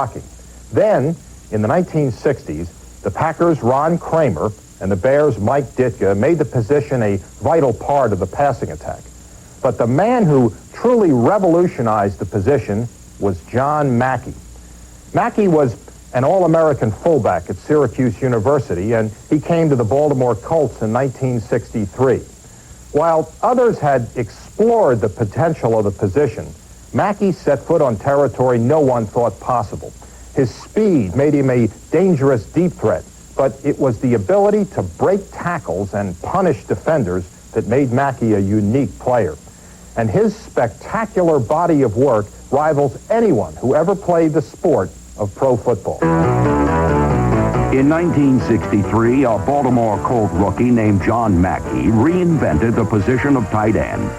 blocking. Then, in the 1960s, the Packers' Ron Kramer and the Bears' Mike Ditka made the position a vital part of the passing attack. But the man who truly revolutionized the position was John Mackey. Mackey was an All-American fullback at Syracuse University, and he came to the Baltimore Colts in 1963. While others had explored the potential of the position, Mackey set foot on territory no one thought possible. His speed made him a dangerous deep threat, but it was the ability to break tackles and punish defenders that made Mackey a unique player. And his spectacular body of work rivals anyone who ever played the sport of pro football. In 1963, a Baltimore Colt rookie named John Mackey reinvented the position of tight end.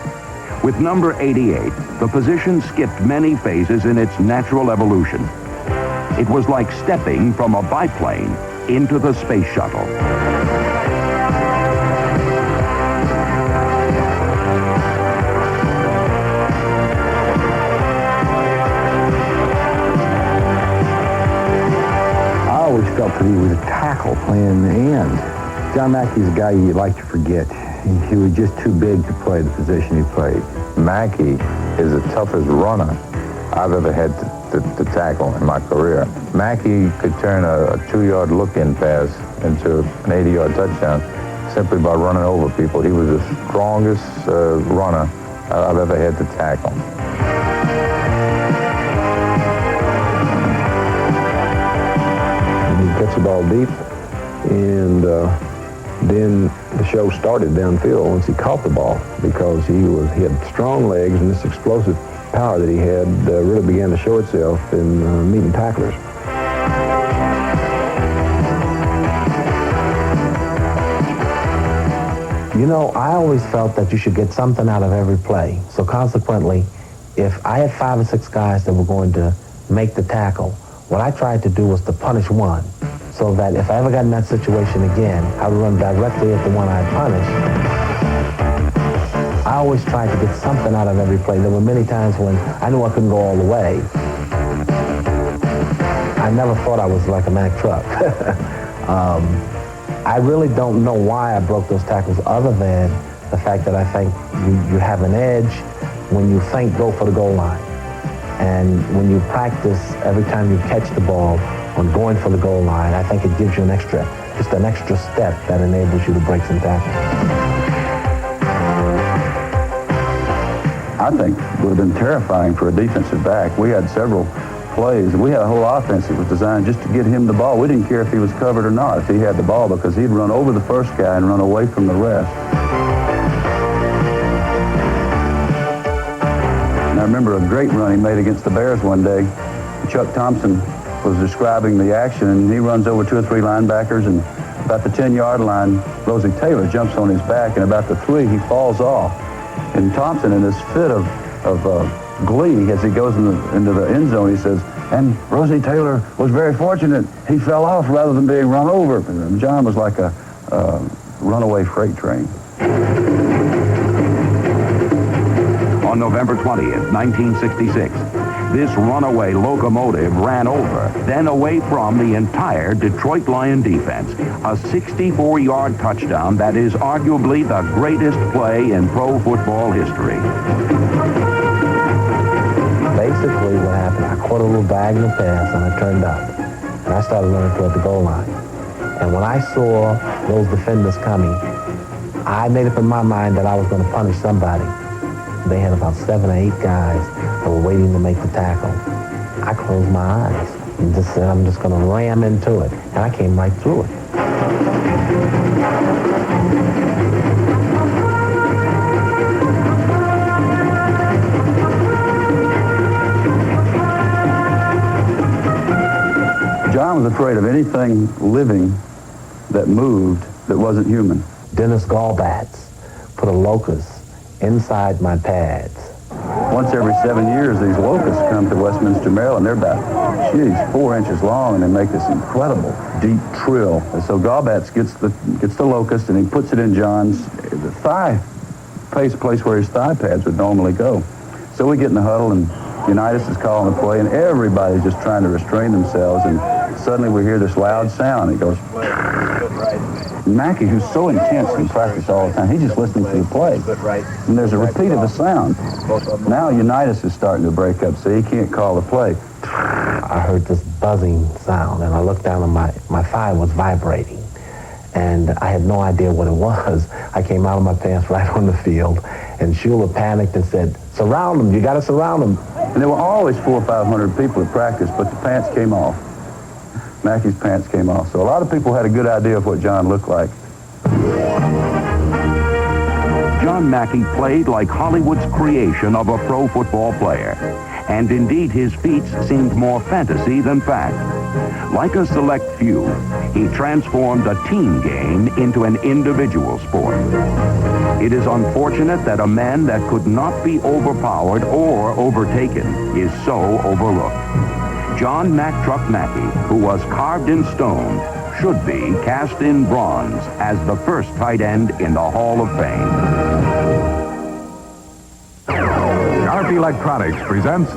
With number 88, the position skipped many phases in its natural evolution. It was like stepping from a biplane into the space shuttle. I always felt that he was a tackle playing the end. John Mackey's a guy you'd like to forget. He was just too big to play the position he played. Mackey is the toughest runner I've ever had to tackle in my career. Mackey could turn a 2-yard look-in pass into an 80-yard touchdown simply by running over people. He was the strongest runner I've ever had to tackle. He gets the ball deep, and then the show started downfield once he caught the ball, because he had strong legs, and this explosive power that he had really began to show itself in meeting tacklers. You know, I always felt that you should get something out of every play. So consequently, if I had 5 or 6 guys that were going to make the tackle, what I tried to do was to punish one, so that if I ever got in that situation again, I would run directly at the one I punished. I always tried to get something out of every play. There were many times when I knew I couldn't go all the way. I never thought I was like a Mack truck. I really don't know why I broke those tackles, other than the fact that I think you have an edge when you think go for the goal line. And when you practice every time you catch the ball on going for the goal line, I think it gives you just an extra step that enables you to break some tackles. I think it would have been terrifying for a defensive back. We had several plays. We had a whole offense that was designed just to get him the ball. We didn't care if he was covered or not, if he had the ball, because he'd run over the first guy and run away from the rest. And I remember a great run he made against the Bears one day. Chuck Thompson was describing the action, and he runs over 2 or 3 linebackers, and about the 10-yard line, Rosie Taylor jumps on his back, and about the 3, he falls off. And Thompson, in this fit of glee, as he goes into the end zone, he says, and Rosie Taylor was very fortunate. He fell off rather than being run over. And John was like a runaway freight train. On November 20th, 1966, this runaway locomotive ran over, then away from the entire Detroit Lion defense. A 64-yard touchdown that is arguably the greatest play in pro football history. Basically what happened, I caught a little diagonal pass and I turned up. And I started running toward the goal line. And when I saw those defenders coming, I made up in my mind that I was going to punish somebody. They had about 7 or 8 guys that were waiting to make the tackle. I closed my eyes and just said, I'm just going to ram into it. And I came right through it. John was afraid of anything living that moved that wasn't human. Dennis Gallbats put a locust inside my pads. Once every 7 years, these locusts come to Westminster, Maryland. They're about, 4 inches long, and they make this incredible deep trill. And so Gallbats gets the locust, and he puts it in John's thigh, place where his thigh pads would normally go. So we get in the huddle, and Unitas is calling the play, and everybody's just trying to restrain themselves, and suddenly we hear this loud sound. It goes... Mackey, who's so intense in practice all the time, he just listens to the play. And there's a repeat of the sound. Now Unitas is starting to break up, so he can't call the play. I heard this buzzing sound, and I looked down and my thigh was vibrating. And I had no idea what it was. I came out of my pants right on the field, and Shula panicked and said, "Surround them, you got to surround them." And there were always 400 or 500 people at practice, but the pants came off. Mackey's pants came off. So a lot of people had a good idea of what John looked like. John Mackey played like Hollywood's creation of a pro football player. And indeed, his feats seemed more fantasy than fact. Like a select few, he transformed a team game into an individual sport. It is unfortunate that a man that could not be overpowered or overtaken is so overlooked. John Mack Truck Mackey, who was carved in stone, should be cast in bronze as the first tight end in the Hall of Fame. Sharp Electronics presents